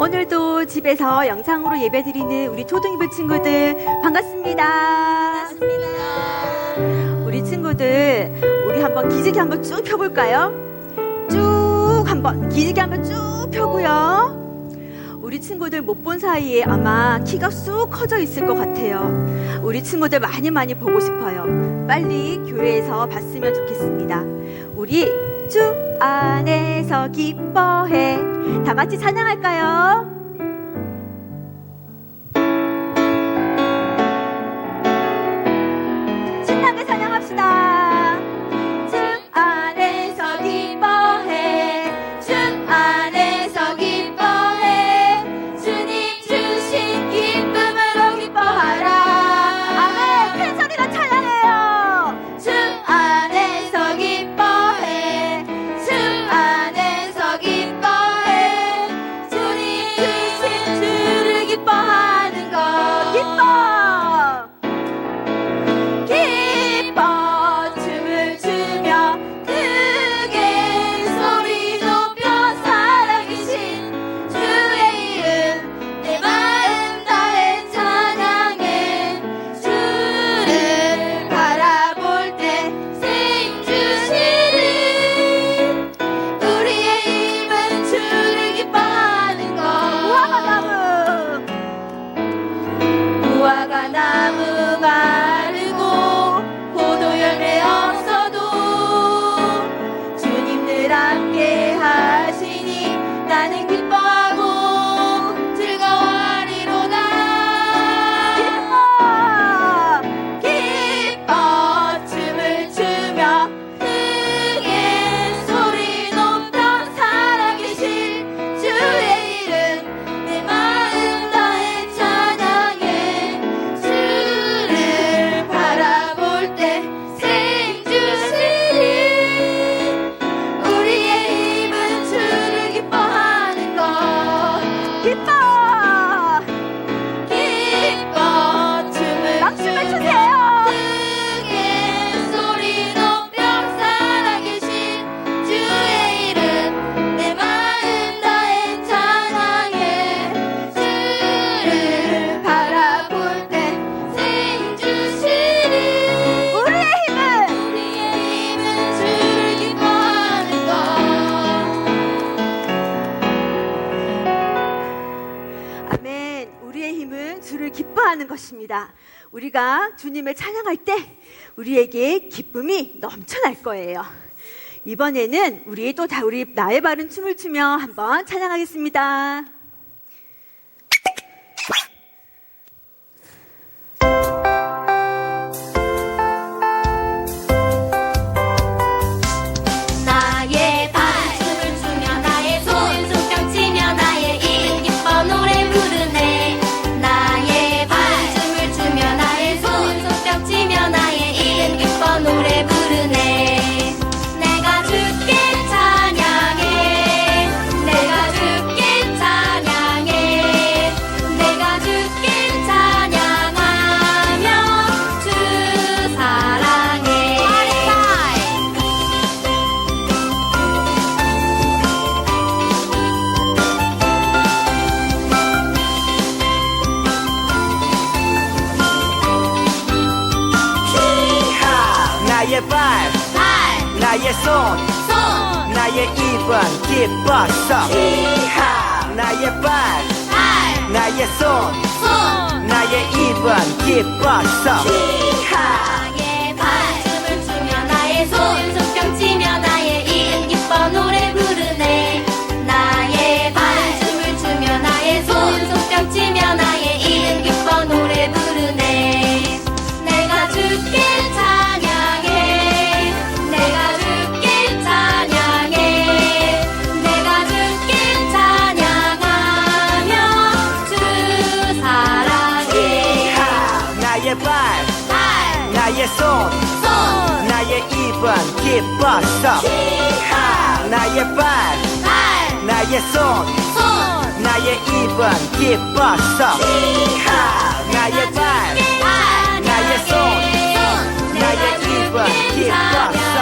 오늘도 집에서 영상으로 예배드리는 우리 초등부 친구들 반갑습니다. 우리 친구들, 우리 한번 기지개 한번 쭉 펴볼까요? 쭉 한번 기지개 한번 쭉 펴고요. 우리 친구들 못 본 사이에 아마 키가 쑥 커져 있을 것 같아요. 우리 친구들 많이 보고 싶어요. 빨리 교회에서 봤으면 좋겠습니다. 우리 주 안에서 기뻐해. 다 같이 찬양할까요? 신나게 찬양합시다. 주 안에서 기뻐해. 주 안에서 기뻐해. 주님 주신 기쁨으로 기뻐하라. 아멘. 큰 소리로 찬양해요. 주 안에서 기뻐해. 주 안에서 기뻐해. 주님 주신 주를 기뻐하는 것. 기뻐 춤을 추며 크게 소리 높여 살아계신 주의 이름 내 마음 다해 찬양해. 주를 바라볼 때 생 주시는 우리의 힘은 주를 기뻐하는 것. 무화과 나무 마르고 포도 열매 없어도 주님 늘 함께 하시니 나는 기뻐하고 즐거워하리로다. 기뻐 춤을 추며 크게 소리 높여 살아계신 주의 이름 내 마음 다해 찬양해. 주를 바라볼 때 생 주시는 우리의 힘은 주를 기뻐하는 것. 기뻐 춤을 추세요. 크게 소리 높여 살아계신 주의 이름 내 마음 다해 찬양해. 주를 바라볼 때 생 주시는 우리의 힘은 주를 기뻐하는 것. 아멘. 우리의 힘은 주를 기뻐하는 것입니다. 우리가 주님을 찬양할 때 우리에게 기쁨이 넘쳐날 거예요. 이번에는 우리 나의 바른 춤을 추며 한번 찬양하겠습니다. 나의 발춤을 추며 나의 손 손뼉 치며 나의 이름 기뻐 노래 부르네. 나의 발춤을 추며 나의 손 손뼉 치며 나의 이름 기뻐 노래 부르네. 내가 주께 찬양해. 내가 주께 찬양해. 내가 주께 찬양하며 주 사랑해. 나의 발, 나의 손, 나의 입은 기뻤어. 나의 발, 나의 손, 나의 입은 기뻤어. 나의 발춤을 추며 나의 손 손뼉 치며 나의 이름 기뻐 노래 부르네. 나의 발춤을 추며 나의 손 손뼉 치며 나의 이름 기뻐 노래 부르네. 내가 주께 찬양해. 내가 주께 찬양해. 내가 주께 찬양하며 주 사랑해. 나의 발, 나의 손, 나의 입은 기뻤어. 나의 발, 나의 손, 나의 입은 기뻤어. 나의 발, 나의 손, 나의 입은 기뻤어.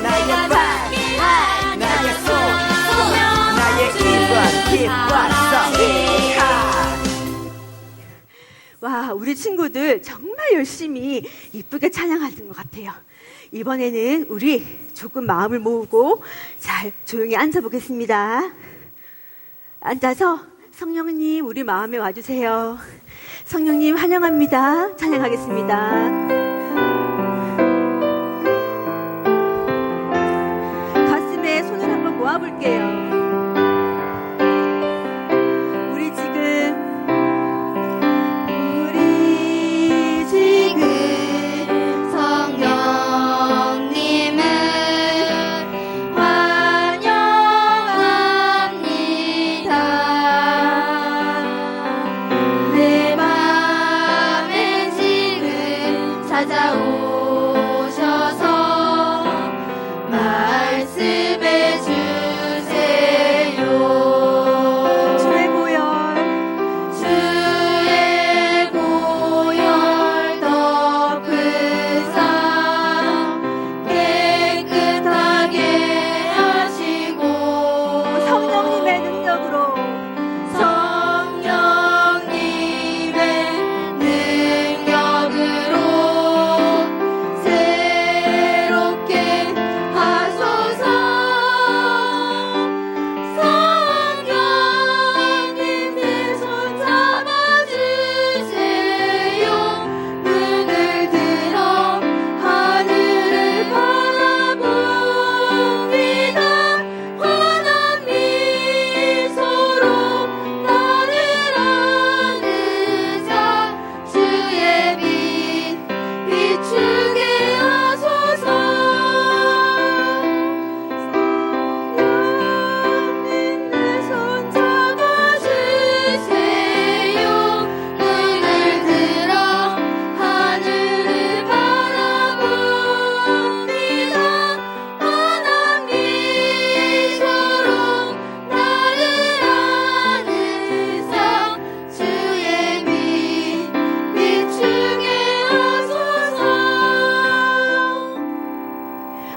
나의 발, 나의 손, 나의 입은 기뻤어. 친구들 정말 열심히 이쁘게 찬양하는 것 같아요. 이번에는 우리 조금 마음을 모으고 잘 조용히 앉아보겠습니다. 앉아서 성령님 우리 마음에 와주세요. 성령님 환영합니다. 찬양하겠습니다. 가슴에 손을 한번 모아볼게요.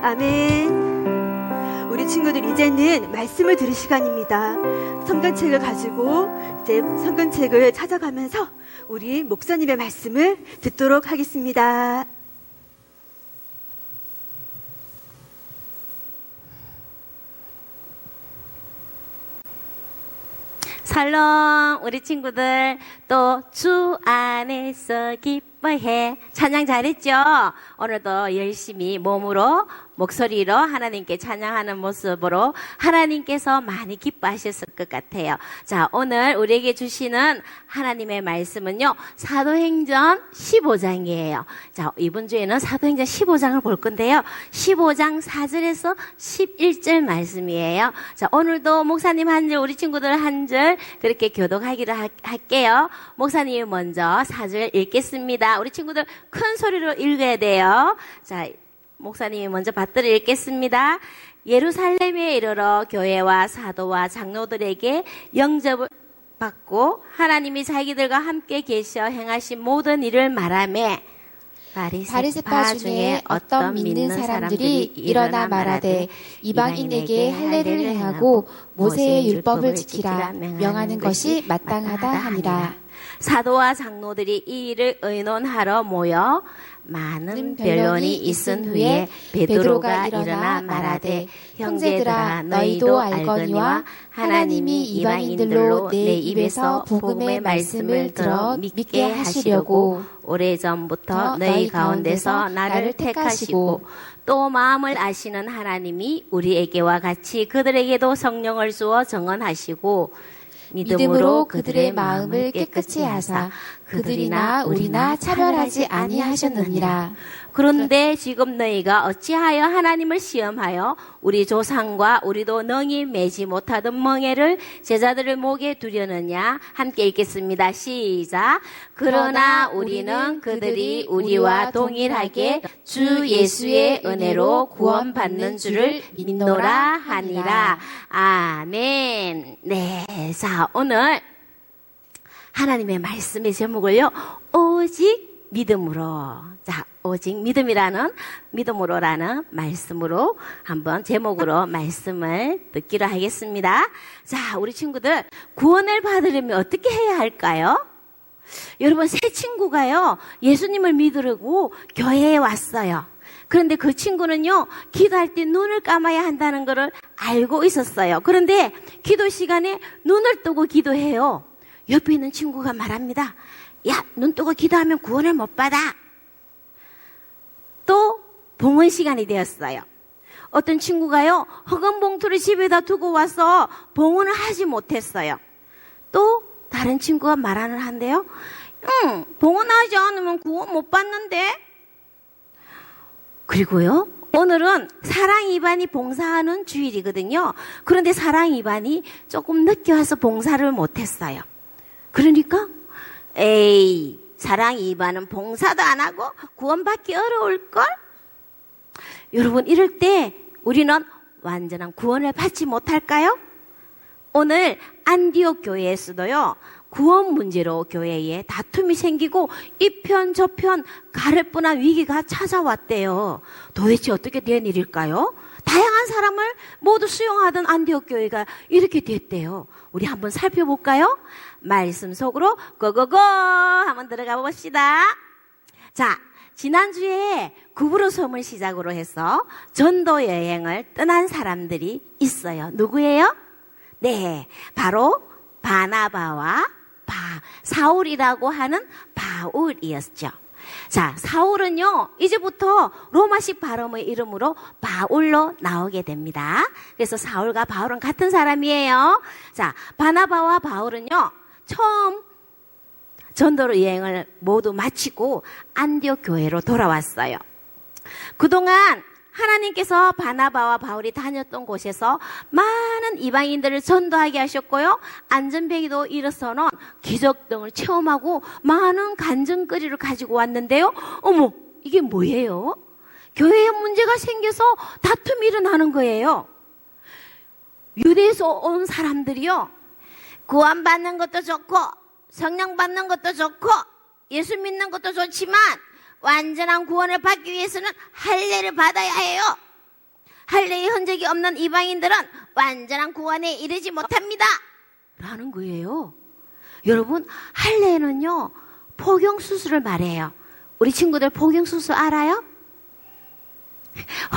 아멘. 우리 친구들 이제는 말씀을 들을 시간입니다. 성경책을 가지고 이제 성경책을 찾아가면서 우리 목사님의 말씀을 듣도록 하겠습니다. 샬롬 우리 친구들 또 주 안에서 기뻐해 찬양 잘했죠? 오늘도 열심히 몸으로 목소리로 하나님께 찬양하는 모습으로 하나님께서 많이 기뻐하셨을 것 같아요. 자, 오늘 우리에게 주시는 하나님의 말씀은요, 사도행전 15장이에요. 자, 이번 주에는 사도행전 15장을 볼 건데요. 15장 4절에서 11절 말씀이에요. 자, 오늘도 목사님 한 절, 우리 친구들 한 절 그렇게 교독하기로 할게요. 목사님이 먼저 4절 읽겠습니다. 우리 친구들 큰 소리로 읽어야 돼요. 자, 목사님이 먼저 받들어 읽겠습니다. 예루살렘에 이르러 교회와 사도와 장로들에게 영접을 받고 하나님이 자기들과 함께 계셔 행하신 모든 일을 말하며 바리새파 중에 어떤 믿는 사람들이 일어나 말하되 이방인에게 할례를 행하고 모세의 율법을 지키라 명하는 것이 마땅하다 하니라. 사도와 장로들이 이 일을 의논하러 모여 많은 변론이 있은 후에 베드로가 일어나 말하되 형제들아 너희도 알거니와 하나님이 이방인들로 내 입에서 복음의 말씀을 들어 믿게 하시려고 오래전부터 너희 가운데서 나를 택하시고 또 마음을 아시는 하나님이 우리에게와 같이 그들에게도 성령을 주어 정언하시고 믿음으로 그들의 마음을 깨끗이 하사 그들이나 우리나 차별하지 아니하셨느니라. 그런데 지금 너희가 어찌하여 하나님을 시험하여 우리 조상과 우리도 능히 매지 못하던 멍에를 제자들의 목에 두려느냐. 함께 읽겠습니다. 시작. 그러나 우리는 그들이 우리와 동일하게 주 예수의 은혜로 구원받는 줄을 믿노라 하니라. 아멘. 네, 자, 오늘 하나님의 말씀의 제목을요, 오직 믿음으로. 자, 오직 믿음으로라는 말씀으로 한번 제목으로 말씀을 듣기로 하겠습니다. 자, 우리 친구들, 구원을 받으려면 어떻게 해야 할까요? 여러분, 새 친구가요, 예수님을 믿으려고 교회에 왔어요. 그런데 그 친구는요, 기도할 때 눈을 감아야 한다는 것을 알고 있었어요. 그런데 기도 시간에 눈을 뜨고 기도해요. 옆에 있는 친구가 말합니다. 야, 눈 뜨고 기도하면 구원을 못 받아. 또 봉헌 시간이 되었어요. 어떤 친구가요, 허금 봉투를 집에다 두고 와서 봉헌을 하지 못했어요. 또 다른 친구가 말하는 한데요. 봉헌하지 않으면 구원 못 받는데? 그리고요, 오늘은 사랑 이반이 봉사하는 주일이거든요. 그런데 사랑 이반이 조금 늦게 와서 봉사를 못했어요. 그러니까 에이, 사랑 이반은 봉사도 안 하고 구원받기 어려울걸? 여러분, 이럴 때 우리는 완전한 구원을 받지 못할까요? 오늘 안디옥 교회에서도요, 구원 문제로 교회에 다툼이 생기고 이편 저편 가를 뻔한 위기가 찾아왔대요. 도대체 어떻게 된 일일까요? 다양한 사람을 모두 수용하던 안디옥 교회가 이렇게 됐대요. 우리 한번 살펴볼까요? 말씀 속으로 고고고 한번 들어가 봅시다. 자, 지난주에 구부로 섬을 시작으로 해서 전도 여행을 떠난 사람들이 있어요. 누구예요? 네, 바로 바나바와 사울이라고 하는 바울이었죠. 자, 사울은요, 이제부터 로마식 발음의 이름으로 바울로 나오게 됩니다. 그래서 사울과 바울은 같은 사람이에요. 자, 바나바와 바울은요, 처음 전도로 여행을 모두 마치고 안디옥 교회로 돌아왔어요. 그동안 하나님께서 바나바와 바울이 다녔던 곳에서 많은 이방인들을 전도하게 하셨고요. 안전뱅이도 일어서는 기적 등을 체험하고 많은 간증거리를 가지고 왔는데요. 어머, 이게 뭐예요? 교회에 문제가 생겨서 다툼이 일어나는 거예요. 유대에서 온 사람들이요, 구원받는 것도 좋고 성령 받는 것도 좋고 예수 믿는 것도 좋지만 완전한 구원을 받기 위해서는 할례를 받아야 해요. 할례의 흔적이 없는 이방인들은 완전한 구원에 이르지 못합니다. 라는 거예요. 여러분, 할례는요, 포경수술을 말해요. 우리 친구들 포경수술 알아요?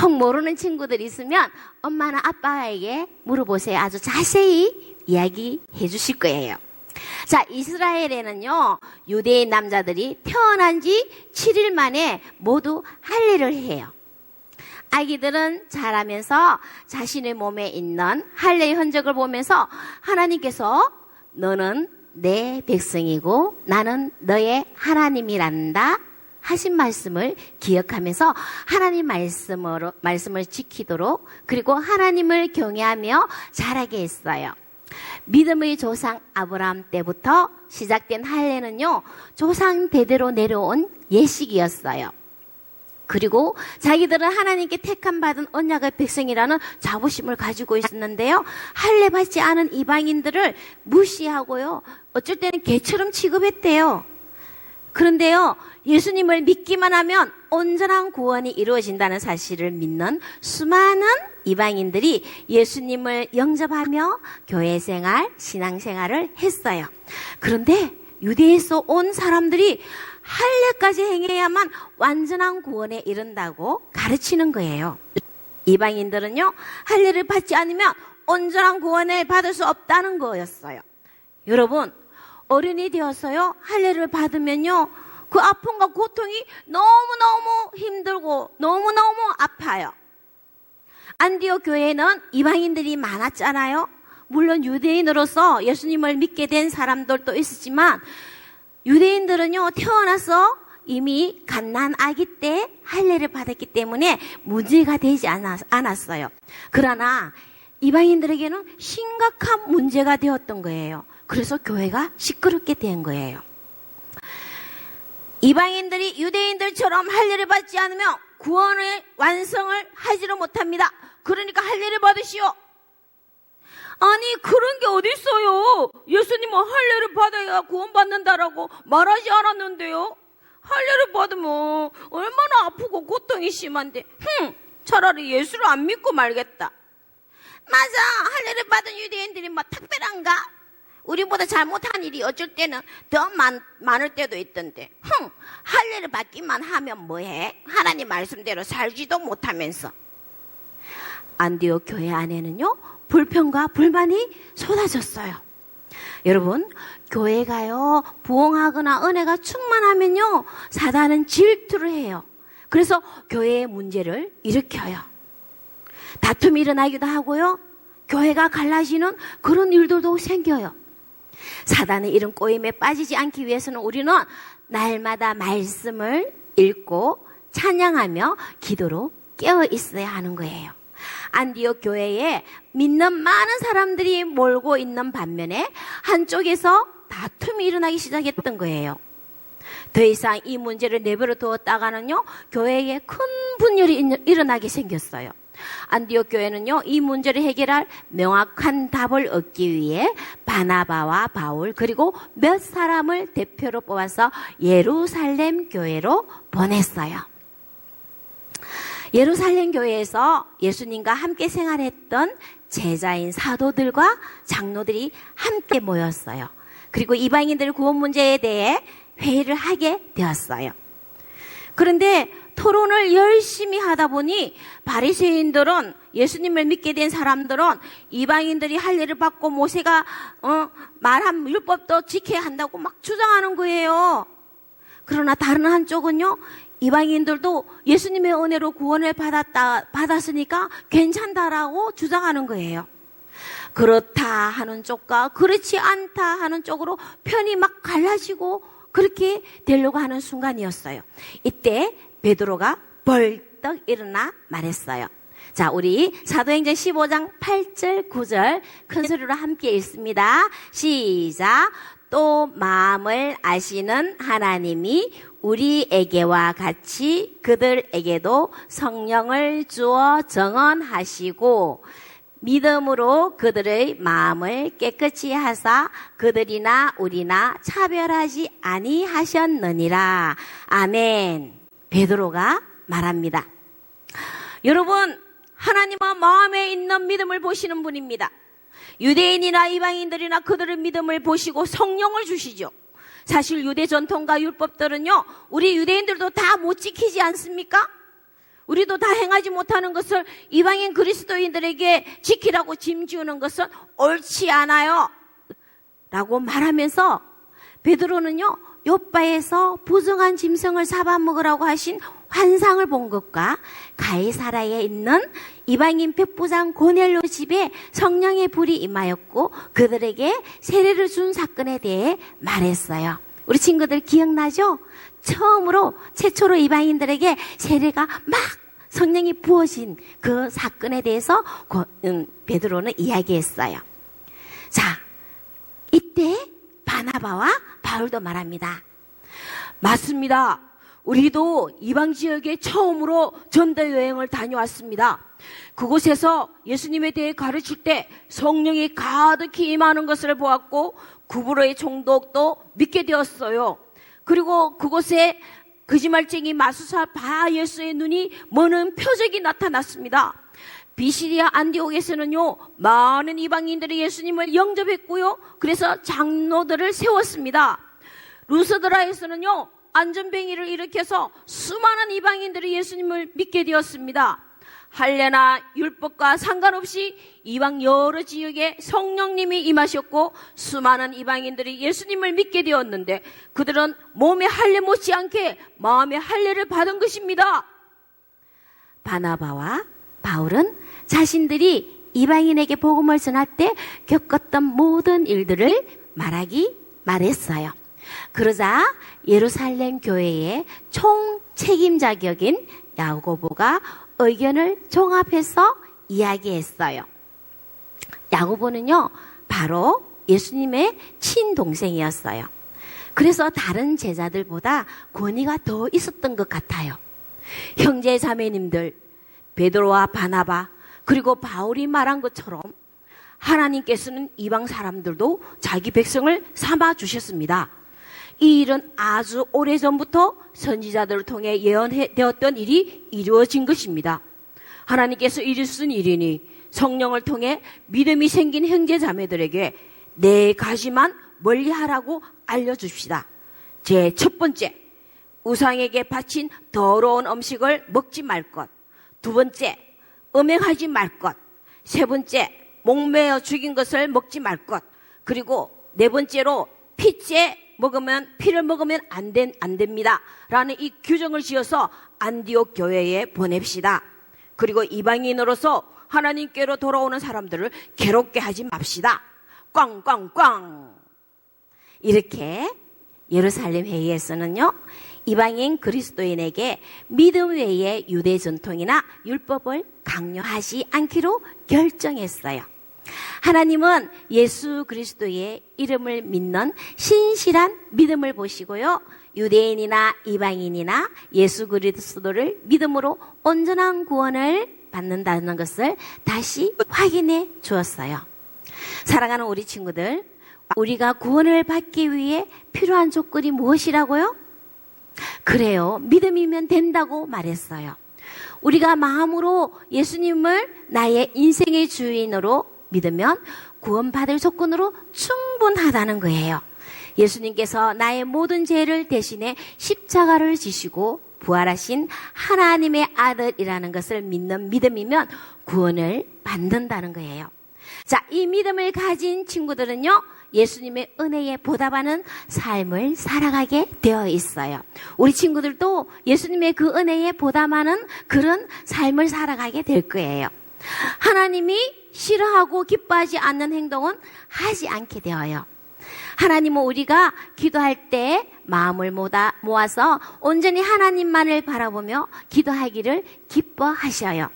혹 모르는 친구들 있으면 엄마나 아빠에게 물어보세요. 아주 자세히 이야기해 주실 거예요. 자, 이스라엘에는요, 유대인 남자들이 태어난 지 7일 만에 모두 할례를 해요. 아기들은 자라면서 자신의 몸에 있는 할례의 흔적을 보면서 하나님께서 너는 내 백성이고 나는 너의 하나님이란다 하신 말씀을 기억하면서 하나님 말씀을 지키도록, 그리고 하나님을 경외하며 자라게 했어요. 믿음의 조상 아브라함 때부터 시작된 할례는요, 조상 대대로 내려온 예식이었어요. 그리고 자기들은 하나님께 택함 받은 언약의 백성이라는 자부심을 가지고 있었는데요, 할례 받지 않은 이방인들을 무시하고요, 어쩔 때는 개처럼 취급했대요. 그런데요, 예수님을 믿기만 하면 온전한 구원이 이루어진다는 사실을 믿는 수많은 이방인들이 예수님을 영접하며 교회생활, 신앙생활을 했어요. 그런데 유대에서 온 사람들이 할례까지 행해야만 완전한 구원에 이른다고 가르치는 거예요. 이방인들은요, 할례를 받지 않으면 온전한 구원을 받을 수 없다는 거였어요. 여러분, 어른이 되어서요, 할례를 받으면요, 그 아픔과 고통이 너무너무 힘들고 너무너무 아파요. 안디옥 교회에는 이방인들이 많았잖아요. 물론 유대인으로서 예수님을 믿게 된 사람들도 있었지만, 유대인들은요, 태어나서 이미 갓난 아기 때 할례를 받았기 때문에 문제가 되지 않았어요. 그러나 이방인들에게는 심각한 문제가 되었던 거예요. 그래서 교회가 시끄럽게 된 거예요. 이방인들이 유대인들처럼 할례를 받지 않으면 구원의 완성을 하지를 못합니다. 그러니까 할례를 받으시오. 아니, 그런 게 어디 있어요? 예수님은 할례를 받아야 구원받는다라고 말하지 않았는데요. 할례를 받으면 얼마나 아프고 고통이 심한데, 차라리 예수를 안 믿고 말겠다. 맞아, 할례를 받은 유대인들이 뭐 특별한가? 우리보다 잘못한 일이 어쩔 때는 더 많을 때도 있던데. 할 일을 받기만 하면 뭐해? 하나님 말씀대로 살지도 못하면서. 안디옥 교회 안에는요, 불평과 불만이 쏟아졌어요. 여러분, 교회가요, 부흥하거나 은혜가 충만하면요, 사단은 질투를 해요. 그래서 교회의 문제를 일으켜요. 다툼이 일어나기도 하고요, 교회가 갈라지는 그런 일들도 생겨요. 사단의 이런 꼬임에 빠지지 않기 위해서는 우리는 날마다 말씀을 읽고 찬양하며 기도로 깨어 있어야 하는 거예요. 안디옥 교회에 믿는 많은 사람들이 몰고 있는 반면에 한쪽에서 다툼이 일어나기 시작했던 거예요. 더 이상 이 문제를 내버려 두었다가는요, 교회에 큰 분열이 일어나게 생겼어요. 안디옥 교회는요, 이 문제를 해결할 명확한 답을 얻기 위해 바나바와 바울 그리고 몇 사람을 대표로 뽑아서 예루살렘 교회로 보냈어요. 예루살렘 교회에서 예수님과 함께 생활했던 제자인 사도들과 장로들이 함께 모였어요. 그리고 이방인들 구원 문제에 대해 회의를 하게 되었어요. 그런데 토론을 열심히 하다 보니 바리새인들은, 예수님을 믿게 된 사람들은 이방인들이 할 일을 받고 모세가 말한 율법도 지켜야 한다고 막 주장하는 거예요. 그러나 다른 한쪽은요, 이방인들도 예수님의 은혜로 구원을 받았으니까 괜찮다라고 주장하는 거예요. 그렇다 하는 쪽과 그렇지 않다 하는 쪽으로 편이 막 갈라지고 그렇게 되려고 하는 순간이었어요. 이때 베드로가 벌떡 일어나 말했어요. 자, 우리 사도행전 15장 8절 9절 큰 소리로 함께 읽습니다. 시작. 또 마음을 아시는 하나님이 우리에게와 같이 그들에게도 성령을 주어 정언하시고 믿음으로 그들의 마음을 깨끗이 하사 그들이나 우리나 차별하지 아니하셨느니라. 아멘. 베드로가 말합니다. 여러분, 하나님은 마음에 있는 믿음을 보시는 분입니다. 유대인이나 이방인들이나 그들의 믿음을 보시고 성령을 주시죠. 사실 유대 전통과 율법들은요, 우리 유대인들도 다 못 지키지 않습니까? 우리도 다 행하지 못하는 것을 이방인 그리스도인들에게 지키라고 짐지우는 것은 옳지 않아요 라고 말하면서 베드로는요, 요바에서 부정한 짐승을 잡아먹으라고 하신 환상을 본 것과 가이사라에 있는 이방인 백부장 고넬료 집에 성령의 불이 임하였고 그들에게 세례를 준 사건에 대해 말했어요. 우리 친구들 기억나죠? 최초로 이방인들에게 세례가 막 성령이 부어진 그 사건에 대해서 베드로는 이야기했어요. 자, 이때 바나바와 바울도 말합니다. 맞습니다. 우리도 이방 지역에 처음으로 전도 여행을 다녀왔습니다. 그곳에서 예수님에 대해 가르칠 때 성령이 가득히 임하는 것을 보았고 구브로의 총독도 믿게 되었어요. 그리고 그곳에 거짓말쟁이 마수사 바예수의 눈이 머는 표적이 나타났습니다. 비시리아 안디옥에서는요, 많은 이방인들이 예수님을 영접했고요, 그래서 장로들을 세웠습니다. 루스드라에서는요, 안전뱅이를 일으켜서 수많은 이방인들이 예수님을 믿게 되었습니다. 할례나 율법과 상관없이 이방 여러 지역에 성령님이 임하셨고 수많은 이방인들이 예수님을 믿게 되었는데 그들은 몸에 할례 못지않게 마음의 할례를 받은 것입니다. 바나바와 바울은 자신들이 이방인에게 복음을 전할 때 겪었던 모든 일들을 말했어요. 그러자 예루살렘 교회의 총책임자 격인 야고보가 의견을 종합해서 이야기했어요. 야고보는요, 바로 예수님의 친동생이었어요. 그래서 다른 제자들보다 권위가 더 있었던 것 같아요. 형제 자매님들, 베드로와 바나바 그리고 바울이 말한 것처럼 하나님께서는 이방 사람들도 자기 백성을 삼아 주셨습니다. 이 일은 아주 오래전부터 선지자들을 통해 예언되었던 일이 이루어진 것입니다. 하나님께서 이루신 일이니 성령을 통해 믿음이 생긴 형제 자매들에게 4가지만 멀리 하라고 알려줍시다. 제 첫 번째, 우상에게 바친 더러운 음식을 먹지 말 것. 2번째, 음행하지 말 것. 3번째, 목매어 죽인 것을 먹지 말 것. 그리고 4번째로 피를 먹으면 안 됩니다. 라는 이 규정을 지어서 안디옥 교회에 보냅시다. 그리고 이방인으로서 하나님께로 돌아오는 사람들을 괴롭게 하지 맙시다. 꽝꽝꽝. 이렇게 예루살렘 회의에서는요, 이방인 그리스도인에게 믿음 외에 유대 전통이나 율법을 강요하지 않기로 결정했어요. 하나님은 예수 그리스도의 이름을 믿는 신실한 믿음을 보시고요, 유대인이나 이방인이나 예수 그리스도를 믿음으로 온전한 구원을 받는다는 것을 다시 확인해 주었어요. 사랑하는 우리 친구들, 우리가 구원을 받기 위해 필요한 조건이 무엇이라고요? 그래요, 믿음이면 된다고 말했어요. 우리가 마음으로 예수님을 나의 인생의 주인으로 믿으면 구원받을 조건으로 충분하다는 거예요. 예수님께서 나의 모든 죄를 대신해 십자가를 지시고 부활하신 하나님의 아들이라는 것을 믿는 믿음이면 구원을 받는다는 거예요. 자, 이 믿음을 가진 친구들은요, 예수님의 은혜에 보답하는 삶을 살아가게 되어 있어요. 우리 친구들도 예수님의 그 은혜에 보답하는 그런 삶을 살아가게 될 거예요. 하나님이 싫어하고 기뻐하지 않는 행동은 하지 않게 되어요. 하나님은 우리가 기도할 때 마음을 모아서 온전히 하나님만을 바라보며 기도하기를 기뻐하셔요.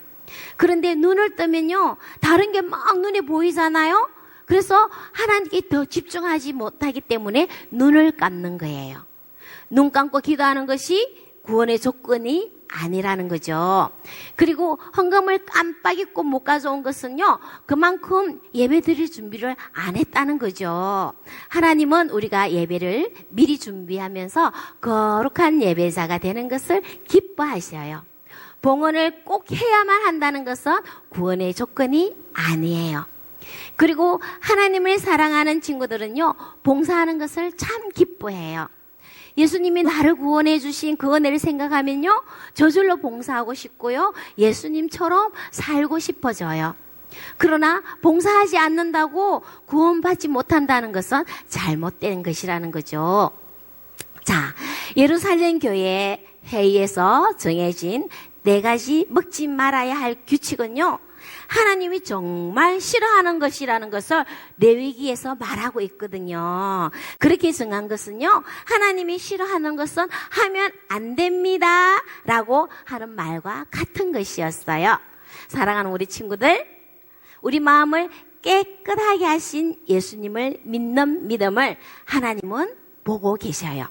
그런데 눈을 뜨면요, 다른 게 막 눈에 보이잖아요. 그래서 하나님께 더 집중하지 못하기 때문에 눈을 감는 거예요. 눈 감고 기도하는 것이 구원의 조건이 아니라는 거죠. 그리고 헌금을 깜빡 잊고 못 가져온 것은요, 그만큼 예배 드릴 준비를 안 했다는 거죠. 하나님은 우리가 예배를 미리 준비하면서 거룩한 예배자가 되는 것을 기뻐하셔요. 봉헌을 꼭 해야만 한다는 것은 구원의 조건이 아니에요. 그리고 하나님을 사랑하는 친구들은요, 봉사하는 것을 참 기뻐해요. 예수님이 나를 구원해 주신 그 은혜를 생각하면요, 저절로 봉사하고 싶고요, 예수님처럼 살고 싶어져요. 그러나 봉사하지 않는다고 구원받지 못한다는 것은 잘못된 것이라는 거죠. 자, 예루살렘 교회 회의에서 정해진 4가지 먹지 말아야 할 규칙은요, 하나님이 정말 싫어하는 것이라는 것을 레위기에서 말하고 있거든요. 그렇게 정한 것은요, 하나님이 싫어하는 것은 하면 안 됩니다 라고 하는 말과 같은 것이었어요. 사랑하는 우리 친구들, 우리 마음을 깨끗하게 하신 예수님을 믿는 믿음을 하나님은 보고 계셔요.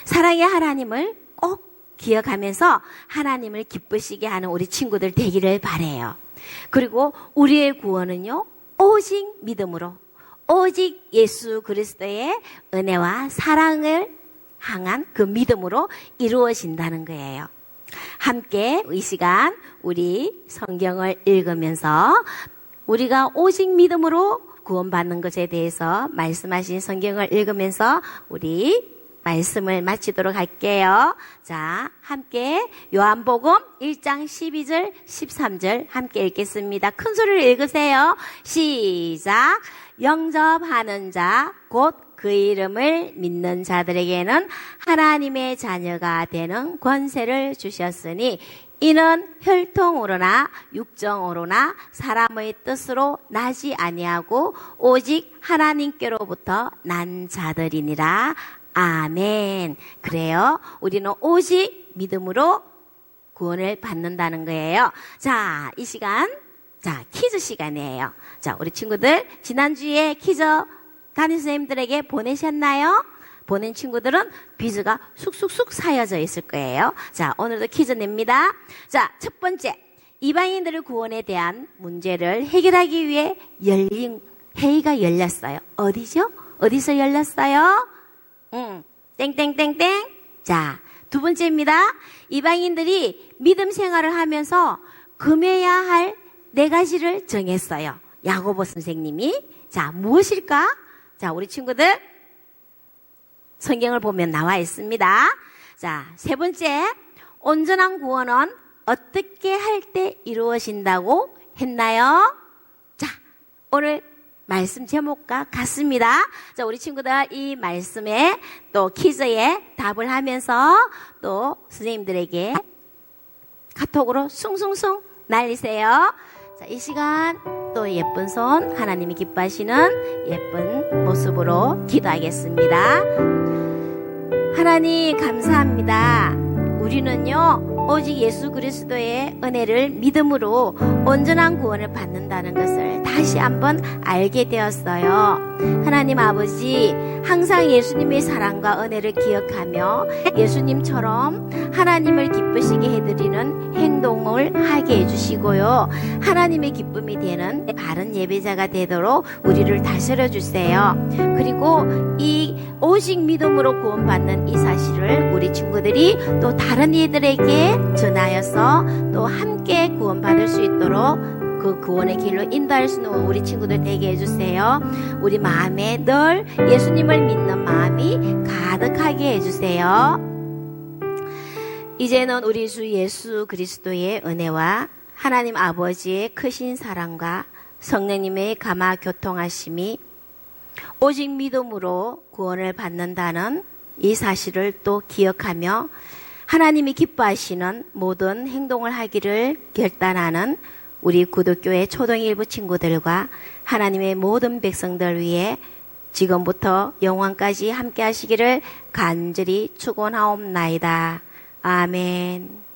사랑의 하나님을 꼭 기억하면서 하나님을 기쁘시게 하는 우리 친구들 되기를 바라요. 그리고 우리의 구원은요, 오직 믿음으로, 오직 예수 그리스도의 은혜와 사랑을 향한 그 믿음으로 이루어진다는 거예요. 함께 이 시간 우리 성경을 읽으면서 우리가 오직 믿음으로 구원받는 것에 대해서 말씀하신 성경을 읽으면서 우리 말씀을 마치도록 할게요. 자, 함께 요한복음 1장 12절 13절 함께 읽겠습니다. 큰 소리를 읽으세요. 시작. 영접하는 자 곧 그 이름을 믿는 자들에게는 하나님의 자녀가 되는 권세를 주셨으니 이는 혈통으로나 육정으로나 사람의 뜻으로 나지 아니하고 오직 하나님께로부터 난 자들이니라. 아멘. 그래요. 우리는 오직 믿음으로 구원을 받는다는 거예요. 자, 이 시간, 자, 퀴즈 시간이에요. 자, 우리 친구들, 지난주에 퀴즈 담임선생님들에게 보내셨나요? 보낸 친구들은 비즈가 쑥쑥쑥 쌓여져 있을 거예요. 자, 오늘도 퀴즈 냅니다. 자, 첫 번째, 이방인들의 구원에 대한 문제를 해결하기 위해 열린 회의가 열렸어요. 어디죠? 어디서 열렸어요? 땡땡땡땡. 자, 2번째입니다. 이방인들이 믿음 생활을 하면서 금해야 할 4가지를 정했어요. 야고보 선생님이 자, 무엇일까? 자, 우리 친구들 성경을 보면 나와 있습니다. 자, 세 번째, 온전한 구원은 어떻게 할 때 이루어진다고 했나요? 자, 오늘 말씀 제목과 같습니다. 자, 우리 친구들 이 말씀에 또 퀴즈에 답을 하면서 또 선생님들에게 카톡으로 숭숭숭 날리세요. 자, 이 시간 또 예쁜 손, 하나님이 기뻐하시는 예쁜 모습으로 기도하겠습니다. 하나님 감사합니다. 우리는요 오직 예수 그리스도의 은혜를 믿음으로 온전한 구원을 받는다는 것을 다시 한번 알게 되었어요. 하나님 아버지, 항상 예수님의 사랑과 은혜를 기억하며 예수님처럼 하나님을 기쁘시게 해드리는 행동을 하게 해주시고요, 하나님의 기쁨이 되는 바른 예배자가 되도록 우리를 다스려 주세요. 그리고 이 오직 믿음으로 구원받는 이 사실을 우리 친구들이 또 다른 이들에게 전하여서 또 함께 구원받을 수 있도록 그 구원의 길로 인도할 수 있는 우리 친구들 되게 해주세요. 우리 마음에 늘 예수님을 믿는 마음이 가득하게 해주세요. 이제는 우리 주 예수 그리스도의 은혜와 하나님 아버지의 크신 사랑과 성령님의 감화 교통하심이 오직 믿음으로 구원을 받는다는 이 사실을 또 기억하며 하나님이 기뻐하시는 모든 행동을 하기를 결단하는 우리 구독교회 초등일부 친구들과 하나님의 모든 백성들 위해 지금부터 영원까지 함께 하시기를 간절히 축원하옵나이다. 아멘.